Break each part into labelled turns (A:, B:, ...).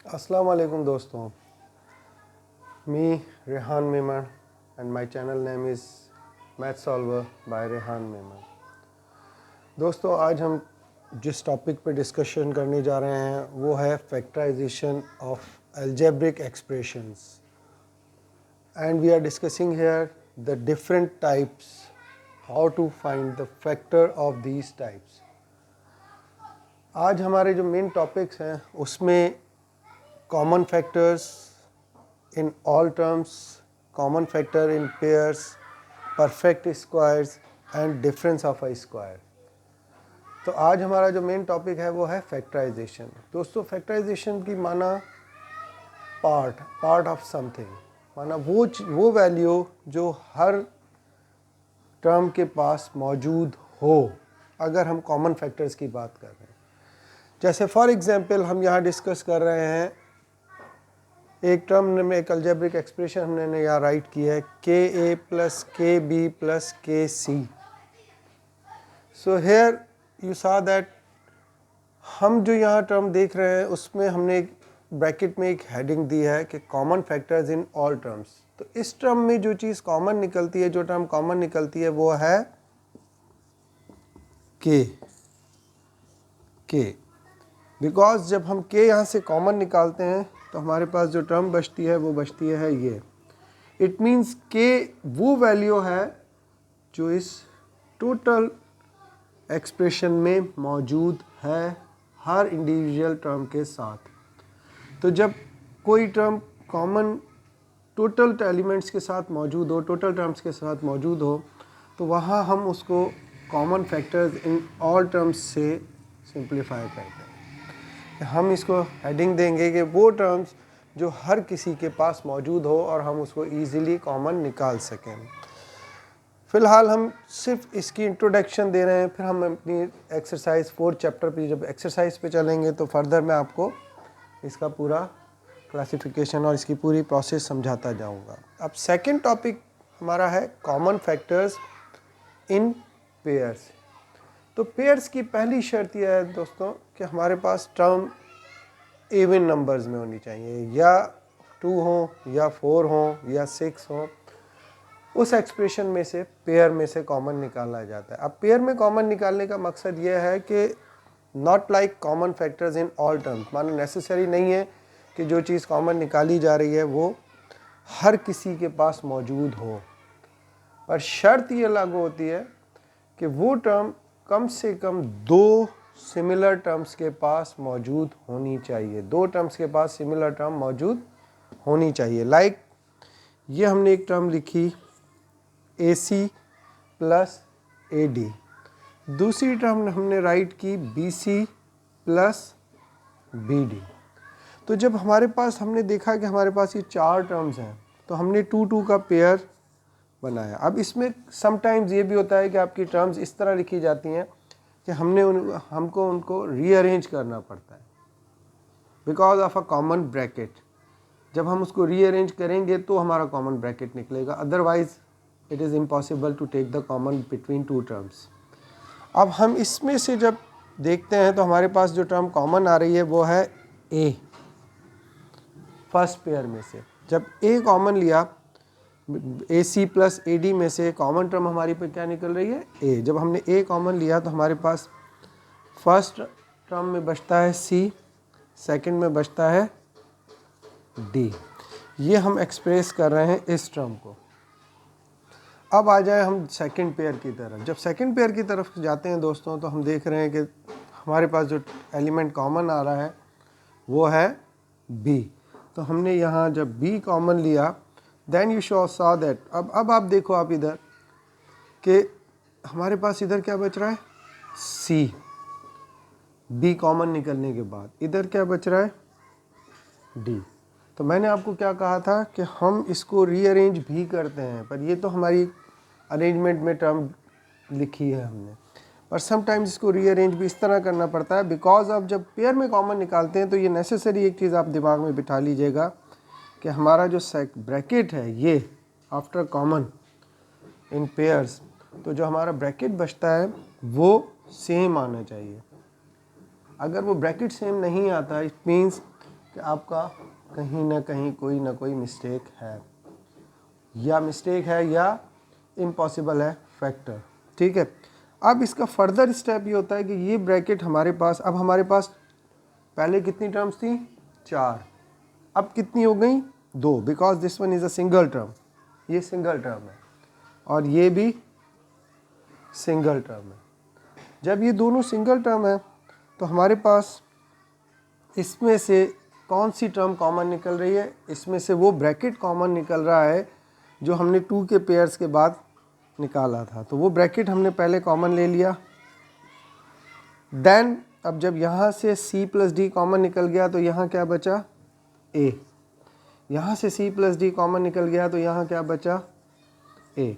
A: Assalamu alaikum दोस्तों, me Rehan Memon and my channel name is Math Solver by Rehan Memon। दोस्तों आज हम जिस टॉपिक पे डिस्कशन करने जा रहे हैं वो है factorisation of algebraic expressions and we are discussing here the different types, how to find the factor of these types। आज हमारे जो मेन टॉपिक्स हैं उसमें common factors in all terms, common factor in pairs, perfect squares and difference of a square। तो आज हमारा जो main topic है वो है फैक्टराइजेशन। दोस्तों फैक्टराइजेशन की माना पार्ट ऑफ समथिंग, माना वो वैल्यू जो हर टर्म के पास मौजूद हो अगर हम कॉमन फैक्टर्स की बात कर रहे हैं। जैसे फॉर एग्जांपल हम यहाँ डिस्कस कर रहे हैं एक टर्म में एक अलजेब्रिक एक्सप्रेशन हमने यहाँ राइट की है के ए प्लस के बी प्लस के सी। सो हेयर यू सा दैट हम जो यहाँ टर्म देख रहे हैं उसमें हमने एक ब्रैकेट में एक हेडिंग दी है कि common factors in all terms. तो इस टर्म में जो चीज़ कॉमन निकलती है, जो टर्म कॉमन निकलती है वो है के बिकॉज जब हम के यहाँ से कॉमन निकालते हैं तो हमारे पास जो टर्म बचती है वो बचती है ये। इट मीन्स के वो वैल्यू है जो इस टोटल एक्सप्रेशन में मौजूद है हर इंडिविजुअल टर्म के साथ। तो जब कोई टर्म कॉमन टोटल एलिमेंट्स के साथ मौजूद हो, टोटल टर्म्स के साथ मौजूद हो, तो वहाँ हम उसको common factors in all terms से सिंप्लीफाई करते हैं। हम इसको हेडिंग देंगे कि वो टर्म्स जो हर किसी के पास मौजूद हो और हम उसको ईज़िली कॉमन निकाल सकें। फ़िलहाल हम सिर्फ इसकी इंट्रोडक्शन दे रहे हैं, फिर हम अपनी एक्सरसाइज 4 चैप्टर पे जब एक्सरसाइज पे चलेंगे तो फर्दर मैं आपको इसका पूरा क्लासिफिकेशन और इसकी पूरी प्रोसेस समझाता जाऊंगा। अब सेकंड टॉपिक हमारा है कॉमन फैक्टर्स इन पेयर्स। तो पेयर्स की पहली शर्त यह है दोस्तों कि हमारे पास टर्म इवन नंबर्स में होनी चाहिए, या 2 हो या 4 हो या 6 हो। उस एक्सप्रेशन में से पेयर में से कॉमन निकाला जाता है। अब पेयर में कॉमन निकालने का मकसद यह है कि not like common factors in all terms, मानो नेसेसरी नहीं है कि जो चीज़ कॉमन निकाली जा रही है वो हर किसी के पास मौजूद हो, पर शर्त ये लागू होती है कि वो टर्म कम से कम 2 सिमिलर टर्म्स के पास मौजूद होनी चाहिए। 2 टर्म्स के पास सिमिलर टर्म मौजूद होनी चाहिए। लाइक ये हमने एक टर्म लिखी AC प्लस AD, दूसरी टर्म हमने राइट की BC प्लस BD। तो जब हमारे पास हमने देखा कि हमारे पास ये 4 टर्म्स हैं तो हमने 2 का पेयर बनाया। अब इसमें समटाइम्स ये भी होता है कि आपकी टर्म्स इस तरह लिखी जाती हैं कि हमको उनको रीअरेंज करना पड़ता है because of a common bracket. जब हम उसको रीअरेंज करेंगे तो हमारा कॉमन ब्रैकेट निकलेगा, otherwise it is impossible to take the common between 2 terms. अब हम इसमें से जब देखते हैं तो हमारे पास जो टर्म कॉमन आ रही है वो है A। फर्स्ट पेयर में से जब A कॉमन लिया, AC प्लस AD में से कॉमन टर्म हमारी पे क्या निकल रही है A। जब हमने A कॉमन लिया तो हमारे पास फर्स्ट टर्म में बचता है C, सेकंड में बचता है D। ये हम एक्सप्रेस कर रहे हैं इस टर्म को। अब आ जाए हम सेकंड पेयर की तरफ। जब सेकंड पेयर की तरफ जाते हैं दोस्तों तो हम देख रहे हैं कि हमारे पास जो एलिमेंट कॉमन आ रहा है वो है B। तो हमने यहाँ जब B कॉमन लिया देन यू सॉ दैट अब आप देखो आप इधर कि हमारे पास इधर क्या बच रहा है C। B कॉमन निकलने के बाद इधर क्या बच रहा है D। तो मैंने आपको क्या कहा था कि हम इसको रीअरेंज भी करते हैं, पर ये तो हमारी अरेंजमेंट में टर्म लिखी है हमने, पर समटाइम्स इसको रीअरेंज भी इस तरह करना पड़ता है बिकॉज ऑफ जब पेयर में कॉमन निकालते हैं तो ये नेसेसरी एक चीज़ आप दिमाग में बिठा लीजिएगा कि हमारा जो ब्रैकेट है ये आफ्टर कॉमन इन पेयर्स, तो जो हमारा ब्रैकेट बचता है वो सेम आना चाहिए। अगर वो ब्रैकेट सेम नहीं आता इट मीन्स कि आपका कहीं ना कहीं कोई ना कोई मिस्टेक है, या इम्पॉसिबल है फैक्टर। ठीक है, अब इसका फर्दर स्टेप ये होता है कि ये ब्रैकेट हमारे पास, अब हमारे पास पहले कितनी टर्म्स थी, 4, अब कितनी हो गई, 2, because this one is a single term, ये सिंगल टर्म है और ये भी सिंगल टर्म है। जब ये दोनों सिंगल टर्म है तो हमारे पास इसमें से कौन सी टर्म कॉमन निकल रही है, इसमें से वो ब्रैकेट कॉमन निकल रहा है जो हमने 2 के पेयर्स के बाद निकाला था। तो वो ब्रैकेट हमने पहले कॉमन ले लिया। देन अब जब यहाँ से c प्लस डी कॉमन निकल गया तो यहाँ क्या बचा, a। यहाँ से c प्लस डी कॉमन निकल गया तो यहाँ क्या बचा, a।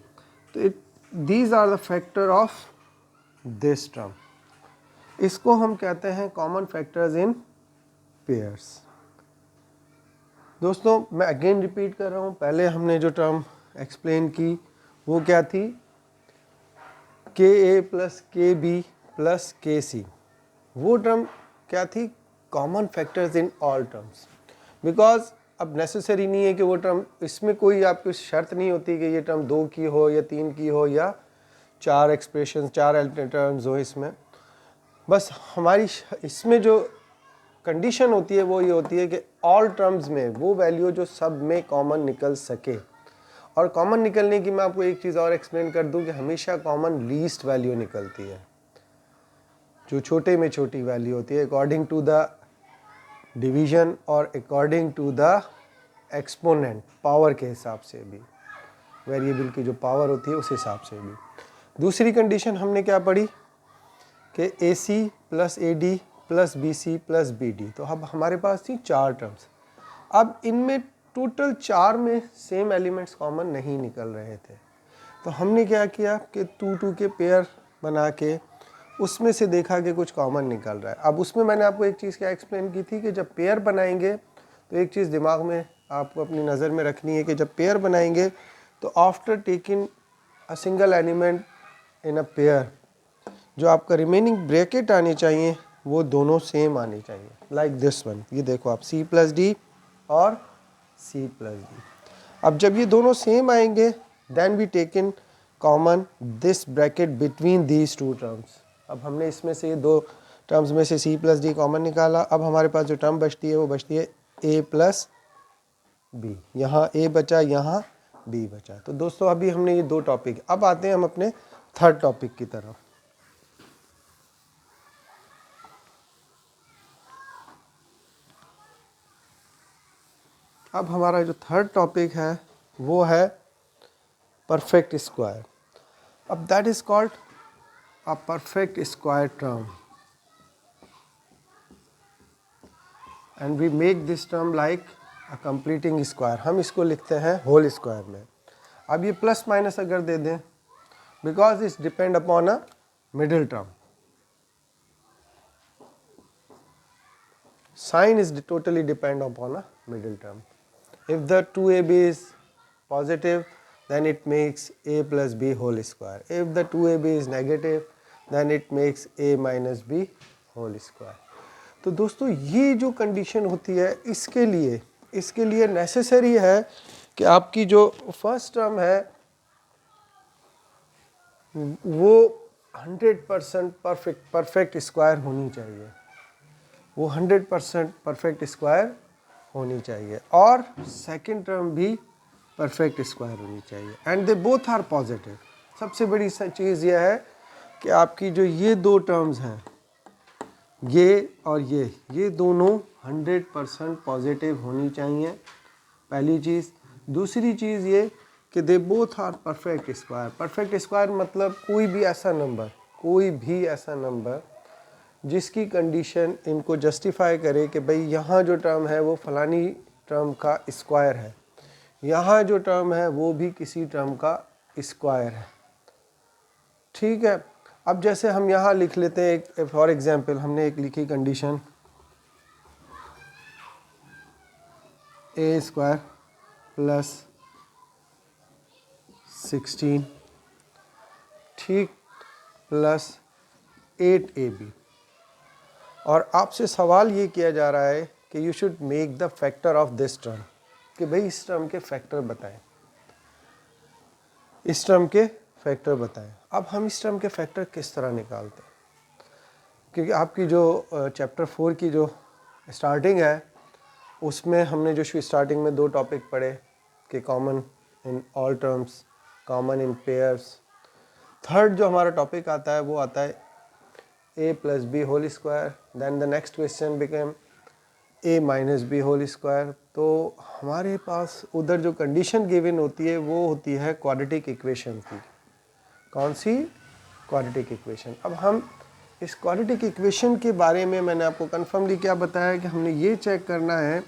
A: तो these are the factor of this term. इसको हम कहते हैं कॉमन फैक्टर्स इन पेयर्स। दोस्तों मैं अगेन रिपीट कर रहा हूँ, पहले हमने जो टर्म एक्सप्लेन की वो क्या थी, के ए प्लस के बी प्लस के सी। वो टर्म क्या थी, common factors in all terms. Because अब नेसेसरी नहीं है कि वो टर्म, इसमें कोई आपकी शर्त नहीं होती कि ये टर्म 2 की हो या 3 की हो या 4 एक्सप्रेशन 4 अल्टरनेट टर्म्स हो इसमें। बस हमारी इसमें जो कंडीशन होती है वो ये होती है कि ऑल टर्म्स में वो वैल्यू जो सब में कॉमन निकल सके। और कॉमन निकलने की मैं आपको एक चीज़ और एक्सप्लेन कर दूं कि हमेशा कॉमन लीस्ट वैल्यू निकलती है, जो छोटे में छोटी वैल्यू होती है अकॉर्डिंग टू द डिवीजन और according to the exponent, power के हिसाब से भी, वेरिएबल की जो पावर होती है उस हिसाब से भी। दूसरी कंडीशन हमने क्या पढ़ी कि A C plus A D plus B C plus B D. तो अब हमारे पास थी 4 टर्म्स। अब इनमें टोटल 4 में सेम एलिमेंट्स कॉमन नहीं निकल रहे थे, तो हमने क्या किया कि 2-2 के पेयर बना के उसमें से देखा कि कुछ कॉमन निकल रहा है। अब उसमें मैंने आपको एक चीज़ क्या एक्सप्लेन की थी कि जब पेयर बनाएंगे तो एक चीज़ दिमाग में आपको अपनी नज़र में रखनी है कि जब पेयर बनाएंगे तो after taking a single element in a pair, जो आपका रिमेनिंग ब्रैकेट आनी चाहिए वो दोनों सेम आनी चाहिए, लाइक दिस वन। ये देखो आप, c प्लस डी और c प्लस डी। अब जब ये दोनों सेम आएंगे then we take in common this bracket between these 2 terms. अब हमने इसमें से 2 टर्म्स में से c प्लस डी कॉमन निकाला। अब हमारे पास जो टर्म बचती है वो बचती है a प्लस बी। यहाँ a बचा, यहाँ b बचा। तो दोस्तों अभी हमने ये 2 टॉपिक, अब आते हैं हम अपने थर्ड टॉपिक की तरफ। अब हमारा जो थर्ड टॉपिक है वो है परफेक्ट स्क्वायर। अब that is called a perfect square term and we make this term like a completing square. हम इसको लिखते हैं होल स्क्वायर में। अब ये प्लस माइनस अगर दे दें, because it's depend upon a middle term, sign is totally depend upon a middle term. If the 2ab is positive, then it makes a plus b whole square. If the 2ab is negative, then it makes a minus b whole square. तो दोस्तों ये जो condition होती है इसके लिए necessary है कि आपकी जो फर्स्ट टर्म है वो 100% परफेक्ट स्क्वायर होनी चाहिए, वो 100% परफेक्ट स्क्वायर होनी चाहिए, और सेकंड टर्म भी परफेक्ट स्क्वायर होनी चाहिए, and they both are positive. सबसे बड़ी चीज़ यह है कि आपकी जो ये 2 टर्म्स हैं, ये और ये दोनों 100% पॉजिटिव होनी चाहिए, पहली चीज़। दूसरी चीज़ ये कि they both are perfect square. Perfect square मतलब कोई भी ऐसा नंबर जिसकी कंडीशन इनको जस्टिफाई करे कि भाई यहाँ जो टर्म है वो फलानी टर्म का स्क्वायर है, यहाँ जो टर्म है वो भी किसी टर्म का स्क्वायर है। ठीक है, अब जैसे हम यहाँ लिख लेते हैं, एक फॉर एग्जांपल हमने एक लिखी कंडीशन a स्क्वायर प्लस 16 ठीक प्लस 8ab, और आपसे सवाल ये किया जा रहा है कि you should make the factor of this term, कि भाई इस टर्म के फैक्टर बताएं, इस टर्म के फैक्टर बताएं। अब हम इस टर्म के फैक्टर किस तरह निकालते हैं, क्योंकि आपकी जो चैप्टर 4 की जो स्टार्टिंग है उसमें हमने जो स्टार्टिंग में 2 टॉपिक पढ़े कि common in all terms, common in pairs. Third जो हमारा टॉपिक आता है वो आता है a plus b whole square, then the next question became a minus B whole square. तो हमारे पास उधर जो कंडीशन गिवन होती है वो होती है क्वाड्रेटिक इक्वेशन की। कौन सी? Quadratic equation. अब हम इस क्वाड्रेटिक इक्वेशन के बारे में मैंने आपको कन्फर्मली क्या बताया कि हमने ये चेक करना है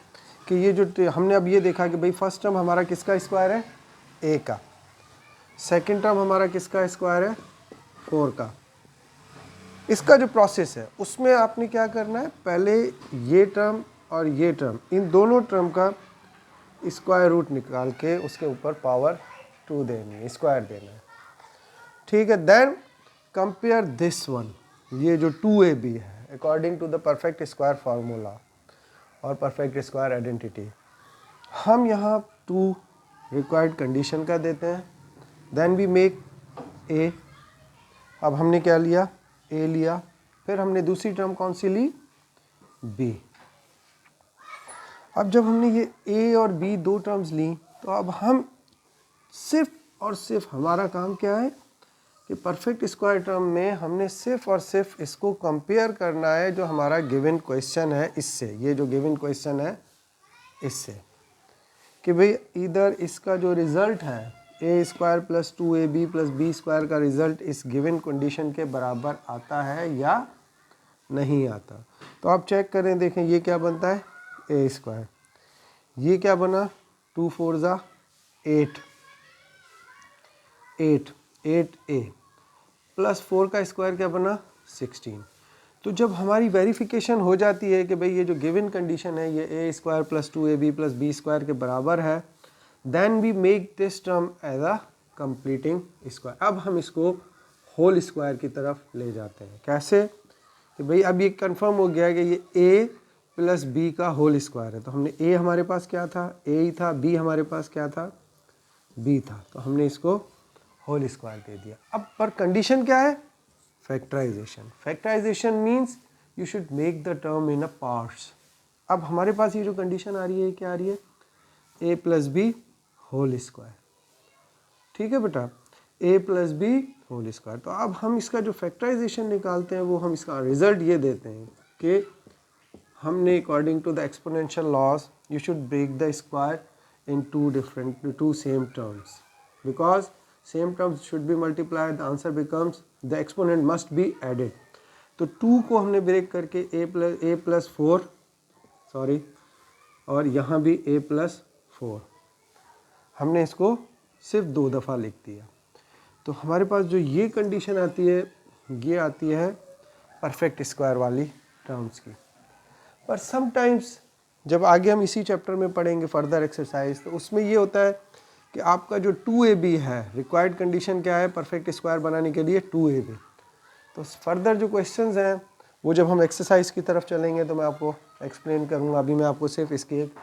A: कि ये जो हमने अब ये देखा कि भाई फर्स्ट टर्म हमारा किसका स्क्वायर है? a का। सेकंड टर्म हमारा किसका स्क्वायर है? 4 का। इसका जो प्रोसेस है उसमें आपने क्या करना है, पहले ये टर्म और ये टर्म, इन दोनों टर्म का स्क्वायर रूट निकाल के उसके ऊपर पावर 2 देनी है, स्क्वायर देना है, ठीक है। देन कंपेयर दिस वन, ये जो 2ab है, according to the perfect square formula और परफेक्ट स्क्वायर आइडेंटिटी, हम यहाँ 2 रिक्वायर्ड कंडीशन का देते हैं। Then we make a। अब हमने क्या लिया? a लिया, फिर हमने दूसरी टर्म कौन सी ली? b। अब जब हमने ये a और b 2 टर्म्स ली तो अब हम सिर्फ और सिर्फ हमारा काम क्या है कि परफेक्ट स्क्वायर टर्म में हमने सिर्फ और सिर्फ इसको कंपेयर करना है जो हमारा गिवन क्वेश्चन है इससे, ये जो गिवन क्वेश्चन है इससे, कि भाई इधर इसका जो रिजल्ट है a square plus 2ab plus b square का रिजल्ट इस गिवन कंडीशन के बराबर आता है या नहीं आता। तो आप चेक करें, देखें ये क्या बनता है? a स्क्वायर, ये क्या बना? 2 4 ज़ा 8, 8a प्लस 4 का स्क्वायर क्या बना? 16। तो जब हमारी वेरिफिकेशन हो जाती है कि भाई ये जो गिवन कंडीशन है ये a square plus 2ab plus b square के बराबर है, then we make this term as a completing square. अब हम इसको होल स्क्वायर की तरफ ले जाते हैं। कैसे? कि भाई अब ये कंफर्म हो गया है कि ये a प्लस b का होल स्क्वायर है। तो हमने a हमारे पास क्या था? a ही था। b हमारे पास क्या था? b था। तो हमने इसको होल स्क्वायर दे दिया। अब पर कंडीशन क्या है? Factorisation. Factorisation means you should make the term in a parts. अब हमारे पास ये जो कंडीशन आ रही है क्या आ रही है? a plus B whole square, ठीक है बेटा, a plus B whole square. तो अब हम इसका जो फैक्टराइजेशन निकालते हैं वो हम इसका रिजल्ट ये देते हैं कि हमने according to the exponential laws you should break the square into same terms, because same terms should be multiplied, the answer becomes the exponent must be added. तो 2 को हमने ब्रेक करके a प्लस 4 सॉरी और यहाँ भी a plus 4 हमने इसको सिर्फ 2 दफ़ा लिख दिया। तो हमारे पास जो ये कंडीशन आती है ये आती है परफेक्ट स्क्वायर वाली टर्म्स की। पर समटाइम्स जब आगे हम इसी चैप्टर में पढ़ेंगे फर्दर एक्सरसाइज, तो उसमें ये होता है कि आपका जो 2ab है, रिक्वायर्ड कंडीशन क्या है परफेक्ट स्क्वायर बनाने के लिए? 2ab। तो फर्दर जो क्वेश्चंस हैं वो जब हम एक्सरसाइज की तरफ चलेंगे तो मैं आपको एक्सप्लेन करूँगा। अभी मैं आपको सिर्फ इसकी एक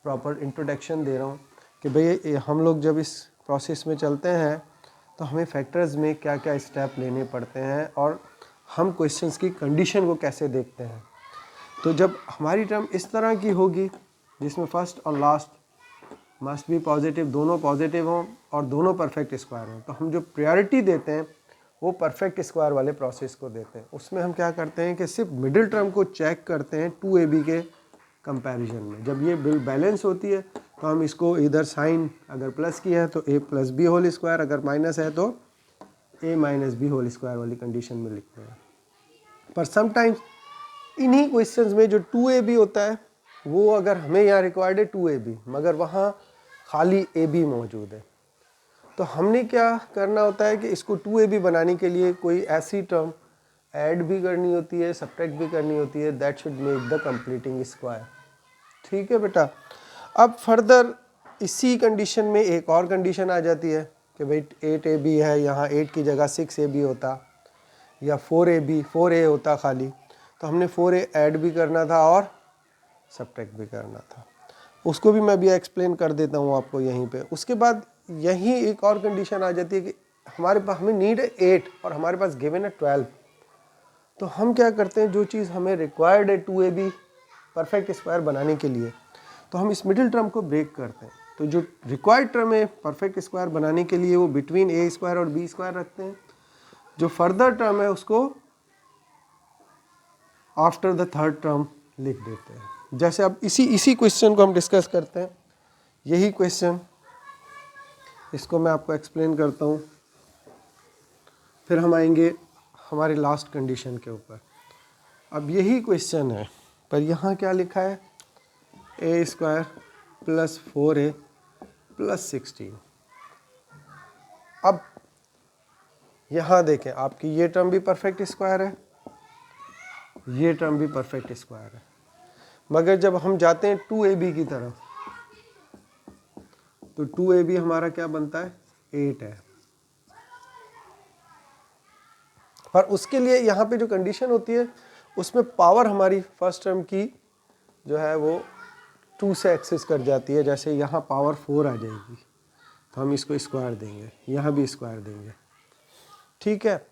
A: प्रॉपर इंट्रोडक्शन दे रहा हूँ कि भाई हम लोग जब इस प्रोसेस में चलते हैं तो हमें फैक्टर्स में क्या क्या स्टेप लेने पड़ते हैं और हम क्वेश्चंस की कंडीशन को कैसे देखते हैं। तो जब हमारी टर्म इस तरह की होगी जिसमें फर्स्ट और लास्ट मस्ट बी पॉजिटिव, दोनों पॉजिटिव हों और दोनों परफेक्ट स्क्वायर हों, तो हम जो प्रायोरिटी देते हैं वो परफेक्ट स्क्वायर वाले प्रोसेस को देते हैं। उसमें हम क्या करते हैं कि सिर्फ मिडिल टर्म को चेक करते हैं 2ab के कंपैरिजन में। जब ये बिल बैलेंस होती है तो हम इसको इधर साइन अगर प्लस की है तो a plus B whole square, अगर माइनस है तो a minus B whole square वाली कंडीशन में लिखते हैं। पर समटाइम्स इन्हीं क्वेश्चंस में जो 2ab होता है वो अगर हमें यहाँ रिक्वायर्ड है 2ab मगर वहाँ खाली ab मौजूद है, तो हमने क्या करना होता है कि इसको 2ab बनाने के लिए कोई ऐसी टर्म ऐड भी करनी होती है, सब्ट्रैक्ट भी करनी होती है, that should make the completing square. ठीक है बेटा। अब फर्दर इसी कंडीशन में एक और कंडीशन आ जाती है कि भाई 8ab है, यहाँ 8 की जगह 6ab होता या 4a होता खाली, तो हमने 4a ऐड भी करना था और सब्ट्रैक्ट भी करना था। उसको भी मैं भी एक्सप्लेन कर देता हूँ आपको यहीं पे। उसके बाद यहीं एक और कंडीशन आ जाती है कि हमें नीड है 8 और हमारे पास गिवन है 12। तो हम क्या करते हैं, जो चीज़ हमें रिक्वायर्ड है 2ab परफेक्ट स्क्वायर बनाने के लिए, तो हम इस मिडिल टर्म को ब्रेक करते हैं। तो जो रिक्वायर्ड टर्म है परफेक्ट स्क्वायर बनाने के लिए वो बिटवीन a स्क्वायर और b स्क्वायर रखते हैं। जो फर्दर टर्म है उसको आफ्टर द थर्ड टर्म लिख देते हैं। जैसे अब इसी क्वेश्चन को हम डिस्कस करते हैं। यही क्वेश्चन, इसको मैं आपको एक्सप्लेन करता हूँ, फिर हम आएंगे हमारे लास्ट कंडीशन के ऊपर। अब यही क्वेश्चन है, पर यहाँ क्या लिखा है, a square plus 4a plus 16। अब यहाँ देखें, आपकी ये टर्म भी परफेक्ट स्क्वायर है, ये टर्म भी परफेक्ट स्क्वायर है, मगर जब हम जाते हैं 2ab की तरफ तो 2ab हमारा क्या बनता है, 8 है। और उसके लिए यहाँ पे जो कंडीशन होती है उसमें पावर हमारी फर्स्ट टर्म की जो है वो 2 से एक्सेस कर जाती है। जैसे यहाँ पावर 4 आ जाएगी तो हम इसको स्क्वायर देंगे, यहाँ भी स्क्वायर देंगे, ठीक है।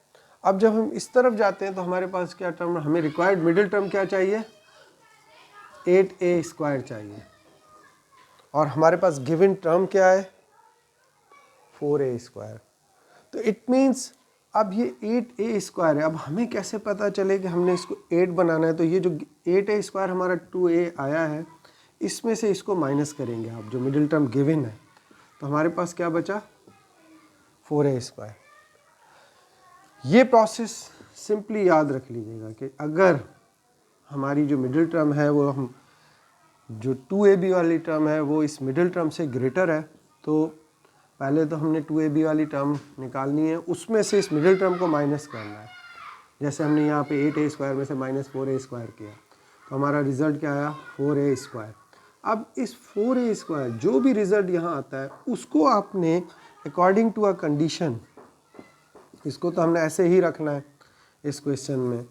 A: अब जब हम इस तरफ जाते हैं तो हमारे पास क्या टर्म, हमें रिक्वायर्ड मिडिल टर्म क्या चाहिए, 8a स्क्वायर चाहिए, और हमारे पास गिवन टर्म क्या है, 4a स्क्वायर। तो इट मीन्स अब ये 8a स्क्वायर है। अब हमें कैसे पता चले कि हमने इसको 8 बनाना है, तो ये जो 8a स्क्वायर हमारा 2a आया है, इसमें से इसको माइनस करेंगे आप, जो मिडिल टर्म गिवन है, तो हमारे पास क्या बचा, 4a स्क्वायर। ये प्रोसेस सिंपली याद रख लीजिएगा कि अगर हमारी जो मिडिल टर्म है वो हम जो 2ab वाली टर्म है वो इस मिडिल टर्म से ग्रेटर है, तो पहले तो हमने 2ab वाली टर्म निकालनी है, उसमें से इस मिडिल टर्म को माइनस करना है। जैसे हमने यहाँ पे 8a स्क्वायर में से माइनस 4a स्क्वायर किया तो हमारा रिजल्ट क्या आया, 4a स्क्वायर। अब इस 4a स्क्वायर जो भी रिजल्ट यहाँ आता है उसको आपने अकॉर्डिंग टू अ कंडीशन, इसको तो हमने ऐसे ही रखना है इस क्वेश्चन में।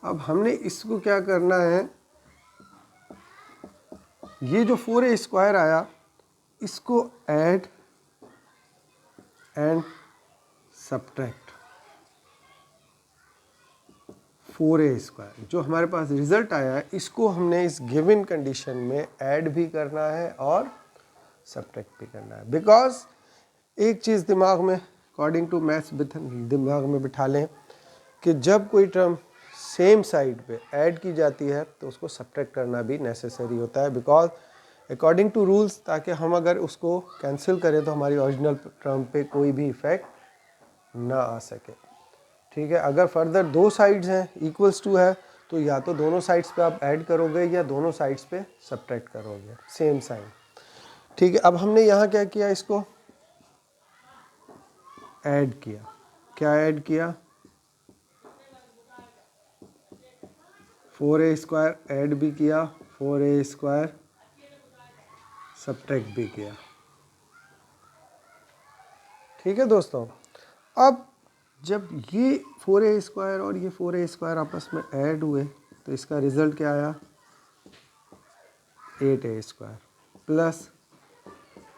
A: अब हमने इसको क्या करना है, ये जो 4a स्क्वायर आया इसको add and subtract 4a square, जो हमारे पास रिजल्ट आया है इसको हमने इस गिवन कंडीशन में ऐड भी करना है और सब्ट्रैक्ट भी करना है। बिकॉज एक चीज़ दिमाग में, अकॉर्डिंग टू मैथ्स दिमाग में बिठा लें कि जब कोई टर्म सेम साइड पे ऐड की जाती है तो उसको सब्ट्रैक्ट करना भी नेसेसरी होता है, बिकॉज अकॉर्डिंग टू रूल्स, ताकि हम अगर उसको कैंसिल करें तो हमारी ओरिजिनल टर्म पे कोई भी इफ़ेक्ट ना आ सके, ठीक है। अगर फर्दर दो साइड्स हैं इक्वल्स टू है तो या तो दोनों साइड्स पे आप ऐड करोगे या दोनों साइड्स पे सब्ट्रैक्ट करोगे, सेम साइन, ठीक है। अब हमने यहाँ क्या किया, इसको ऐड किया, क्या ऐड किया, 4a स्क्वायर ऐड भी किया, 4a स्क्वायर सब्ट्रैक्ट भी किया, ठीक है दोस्तों। अब जब ये 4a स्क्वायर और ये 4a स्क्वायर आपस में ऐड हुए तो इसका रिजल्ट क्या आया, 8a स्क्वायर प्लस,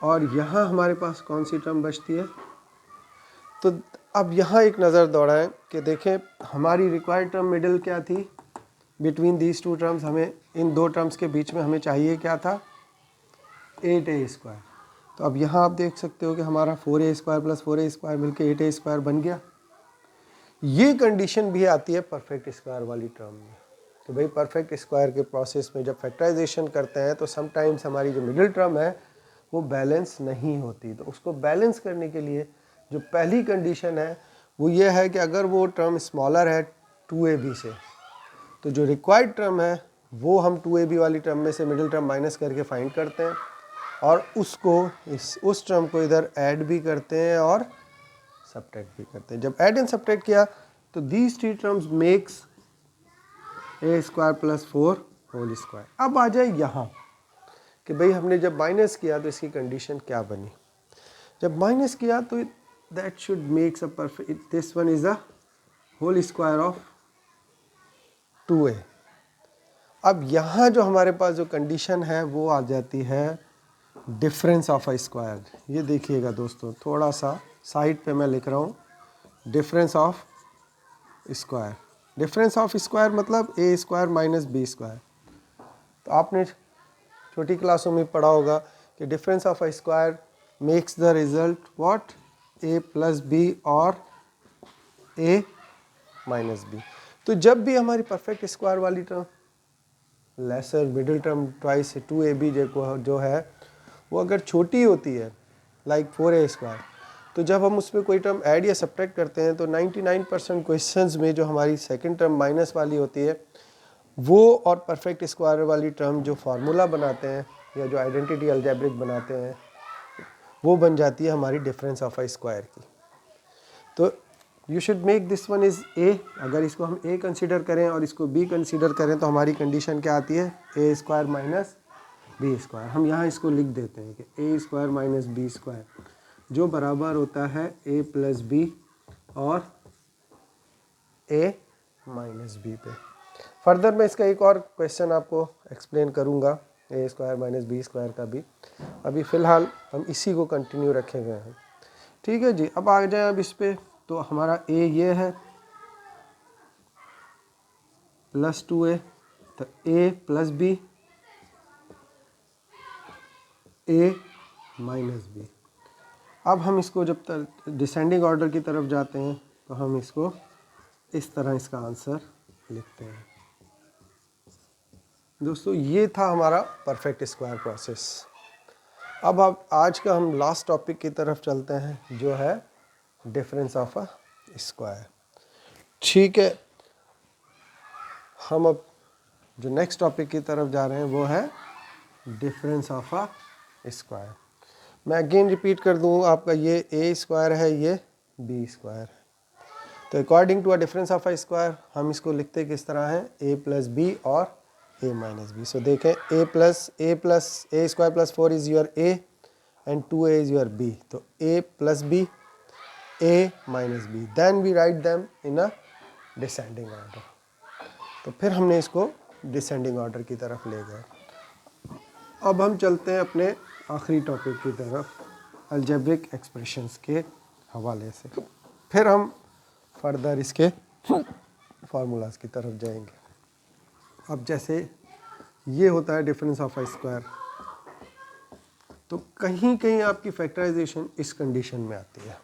A: और यहाँ हमारे पास कौन सी टर्म बचती है, तो अब यहाँ एक नज़र दौड़ाएं कि देखें हमारी रिक्वायर्ड टर्म मिडिल क्या थी, बिटवीन दीज टू टर्म्स, हमें इन दो टर्म्स के बीच में हमें चाहिए क्या था, 8a स्क्वायर। तो अब यहाँ आप देख सकते हो कि हमारा 4a square plus 4a square मिलके 8a स्क्वायर बन गया। ये कंडीशन भी आती है परफेक्ट स्क्वायर वाली टर्म में, तो भाई परफेक्ट स्क्वायर के प्रोसेस में जब फैक्टराइजेशन करते हैं तो समटाइम्स हमारी जो मिडिल टर्म है वो बैलेंस नहीं होती, तो उसको बैलेंस करने के लिए जो पहली कंडीशन है वो ये है कि अगर वो टर्म स्मॉलर है 2ab से, तो जो रिक्वायर्ड टर्म है वो हम 2ab वाली टर्म में से मिडिल टर्म माइनस करके फाइंड करते हैं और उसको उस टर्म को इधर ऐड भी करते हैं और सब्ट्रैक्ट भी करते हैं। जब ऐड एंड सब्ट्रैक्ट किया तो these three terms makes a square plus 4 whole square. अब आ जाए यहाँ कि भाई हमने जब माइनस किया तो इसकी कंडीशन क्या बनी। जब माइनस किया तो that should makes a perfect, this one is a whole square of 2a। अब यहाँ जो हमारे पास जो कंडीशन है वो आ जाती है डिफरेंस ऑफ अ स्क्वायर। ये देखिएगा दोस्तों, थोड़ा सा साइड पे मैं लिख रहा हूँ difference of square. Difference of square मतलब A square minus B square. तो आपने छोटी क्लासों में पढ़ा होगा कि difference of a square makes the result what, A plus B और ए माइनस बी। तो जब भी हमारी परफेक्ट स्क्वायर वाली term, lesser middle term twice 2ab जो है वो अगर छोटी होती है लाइक 4a स्क्वायर, तो जब हम उसमें कोई टर्म ऐड या सब्ट्रैक्ट करते हैं तो 99% क्वेश्चंस में जो हमारी सेकंड टर्म माइनस वाली होती है वो और परफेक्ट स्क्वायर वाली टर्म जो फार्मूला बनाते हैं या जो आइडेंटिटी अलजेब्रिक बनाते हैं वो बन जाती है हमारी डिफरेंस ऑफ अ स्क्वायर की। तो you should make this one is a. अगर इसको हम ए कंसीडर करें और इसको बी कंसीडर करें तो हमारी कंडीशन क्या आती है, ए स्क्वायर माइनस बी स्क्वायर। हम यहाँ इसको लिख देते हैं कि ए स्क्वायर माइनस बी स्क्वायर जो बराबर होता है ए प्लस बी और ए माइनस बी पे। फर्दर मैं इसका एक और क्वेश्चन आपको एक्सप्लेन करूँगा ए स्क्वायर माइनस बी स्क्वायर का भी। अभी फ़िलहाल हम इसी को कंटिन्यू रखे गए हैं। ठीक है जी, अब आ जाए अब इस पे। तो हमारा ए ये है प्लस 2a, तो A plus B A minus B. अब हम इसको जब तक डिसेंडिंग ऑर्डर की तरफ जाते हैं तो हम इसको इस तरह इसका आंसर लिखते हैं। दोस्तों ये था हमारा परफेक्ट स्क्वायर प्रोसेस। अब आज का हम लास्ट टॉपिक की तरफ चलते हैं जो है डिफरेंस ऑफ अ स्क्वायर। ठीक है, हम अब जो नेक्स्ट टॉपिक की तरफ जा रहे हैं वो है डिफरेंस ऑफ अ स्क्वायर। मैं अगेन रिपीट कर दूँ आपका, ये ए स्क्वायर है, ये बी स्क्वायर है। तो according to a difference of a square हम इसको लिखते किस तरह हैं, ए प्लस बी और ए माइनस बी। सो देखें A plus A square plus 4 is your A and 2a is your B. तो A plus B A minus B, then we write them in a descending order. तो फिर हमने इसको descending order की तरफ ले गए। अब हम चलते हैं अपने आखिरी टॉपिक की तरफ, अलजेब्रिक एक्सप्रेशंस के हवाले से। फिर हम फर्दर इसके फार्मूलाज की तरफ जाएंगे। अब जैसे ये होता है डिफरेंस ऑफ अ स्क्वायर, तो कहीं कहीं आपकी फैक्टराइजेशन इस कंडीशन में आती है।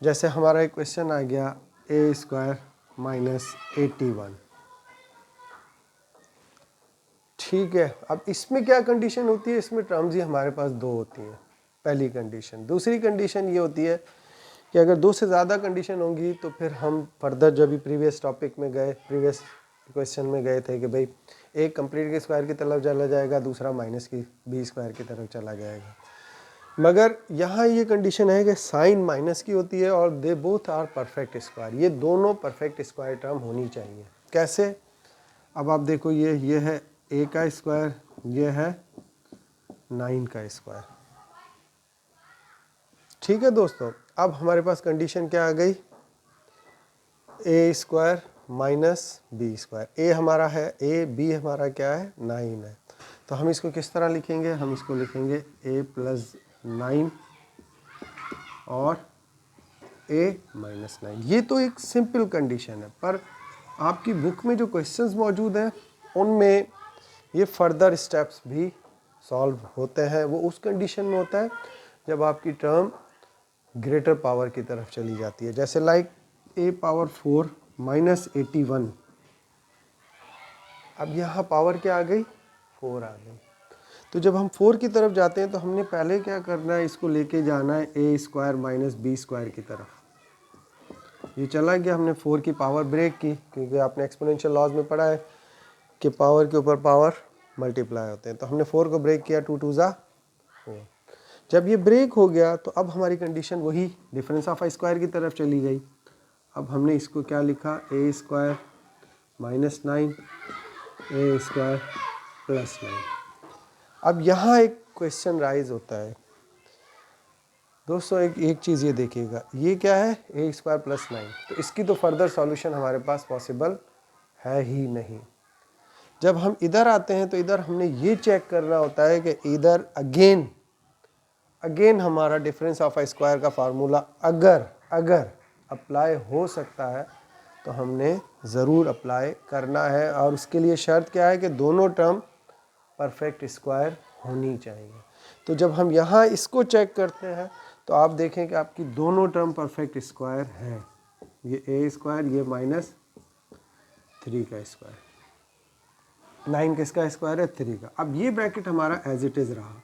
A: जैसे हमारा एक क्वेश्चन आ गया ए स्क्वायर माइनस 81। ठीक है, अब इसमें क्या कंडीशन होती है, इसमें टर्म्स ही हमारे पास दो होती हैं, पहली कंडीशन। दूसरी कंडीशन ये होती है कि अगर दो से ज़्यादा कंडीशन होंगी तो फिर हम फर्दर जब भी प्रीवियस टॉपिक में गए, प्रीवियस क्वेश्चन में गए थे कि भाई एक कंप्लीट के स्क्वायर की तरफ चला जाएगा, दूसरा माइनस की बी स्क्वायर की तरफ चला जाएगा। मगर यहाँ ये कंडीशन है कि साइन माइनस की होती है और they both are perfect square. ये दोनों परफेक्ट स्क्वायर टर्म होनी चाहिए। कैसे, अब आप देखो ये है ए का स्क्वायर, ये है 9 का स्क्वायर। ठीक है दोस्तों, अब हमारे पास कंडीशन क्या आ गई, ए स्क्वायर माइनस बी स्क्वायर। ए हमारा है ए, बी हमारा क्या है 9 है। तो हम इसको किस तरह लिखेंगे, हम इसको लिखेंगे ए प्लस 9 और ए माइनस 9। ये तो एक सिंपल कंडीशन है, पर आपकी बुक में जो क्वेश्चंस मौजूद हैं उनमें ये फर्दर स्टेप्स भी सॉल्व होते हैं। वो उस कंडीशन में होता है जब आपकी टर्म ग्रेटर पावर की तरफ चली जाती है। जैसे लाइक ए पावर 4 माइनस 81। अब यहाँ पावर क्या आ गई, 4 आ गई। तो जब हम 4 की तरफ जाते हैं तो हमने पहले क्या करना है, इसको लेके जाना है ए स्क्वायर माइनस बी स्क्वायर की तरफ। ये चला गया, हमने 4 की पावर ब्रेक की, क्योंकि आपने एक्सपोनेंशियल लॉज में पढ़ा है कि पावर के ऊपर पावर मल्टीप्लाई होते हैं। तो हमने 4 को ब्रेक किया, 2 2 ज़ा 4। जब ये ब्रेक हो गया तो अब हमारी कंडीशन वही डिफरेंस ऑफ अ स्क्वायर की तरफ चली गई। अब हमने इसको क्या लिखा, ए स्क्वायर माइनस 9 ए स्क्वायर प्लस 9। अब यहाँ एक क्वेश्चन राइज होता है दोस्तों, एक चीज़ ये देखिएगा, ये क्या है ए स्क्वायर प्लस 9। तो इसकी तो फर्दर सॉल्यूशन हमारे पास पॉसिबल है ही नहीं। जब हम इधर आते हैं तो इधर हमने ये चेक करना होता है कि इधर अगेन हमारा डिफरेंस ऑफ आई स्क्वायर का फार्मूला अगर अप्लाई हो सकता है तो हमने ज़रूर अप्लाई करना है, और उसके लिए शर्त क्या है कि दोनों टर्म परफेक्ट स्क्वायर होनी चाहिए। तो जब हम यहाँ इसको चेक करते हैं तो आप देखें कि आपकी दोनों टर्म परफेक्ट स्क्वायर हैं, ये ए स्क्वायर, ये -3 का स्क्वायर, 9 किसका स्क्वायर है, 3 का। अब ये ब्रैकेट हमारा एज इट इज़ रहा,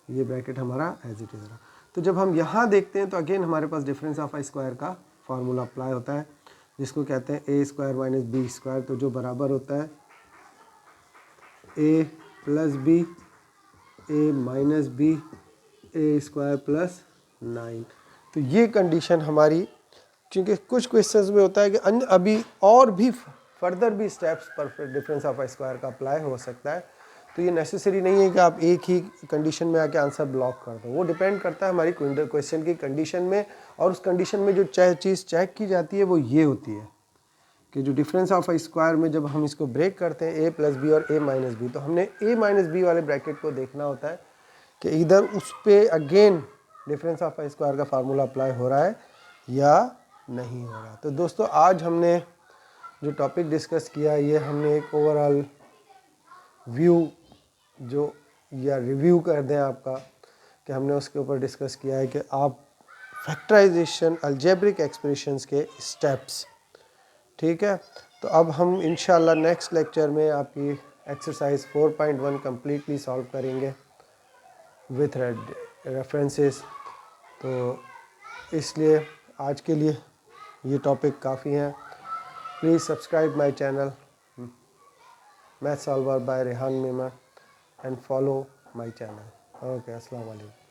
A: ये ब्रैकेट हमारा एज इट इज़ रहा। तो जब हम यहाँ देखते हैं तो अगेन हमारे पास डिफरेंस ऑफ आई स्क्वायर का फार्मूला अप्लाई होता है, जिसको कहते हैं ए स्क्वायर माइनस बी स्क्वायर, तो जो बराबर होता है ए plus B, A minus B, A square plus 9। तो ये कंडीशन हमारी, क्योंकि कुछ क्वेश्चंस में होता है कि अन्य अभी और भी फर्दर भी स्टेप्स पर डिफरेंस ऑफ आई स्क्वायर का अप्लाई हो सकता है, तो ये नेसेसरी नहीं है कि आप एक ही कंडीशन में आके आंसर ब्लॉक कर दो। वो डिपेंड करता है हमारी क्वेश्चन की कंडीशन में, और उस कंडीशन में जो चीज़ चेक की जाती है वो ये होती है कि जो डिफरेंस ऑफ आई स्क्वायर में जब हम इसको ब्रेक करते हैं ए प्लस बी और ए माइनस बी, तो हमने ए माइनस बी वाले ब्रैकेट को देखना होता है कि इधर उस पर again difference of I square का फार्मूला अप्लाई हो रहा है या नहीं हो रहा। तो दोस्तों आज हमने जो टॉपिक डिस्कस किया, ये हमने एक ओवरऑल व्यू जो या रिव्यू कर दें आपका, कि हमने उसके ऊपर डिस्कस किया है कि आप फैक्टराइजेशन अलजेब्रिक एक्सप्रेशंस के स्टेप्स, ठीक है। तो अब हम इंशाल्लाह नेक्स्ट लेक्चर में आपकी एक्सरसाइज 4.1 कम्प्लीटली सॉल्व करेंगे विथ रेफरेंसेस। तो इसलिए आज के लिए ये टॉपिक काफ़ी हैं। Please subscribe my channel math solver by Rehan Meema and follow my channel. Okay, assalamu alaikum.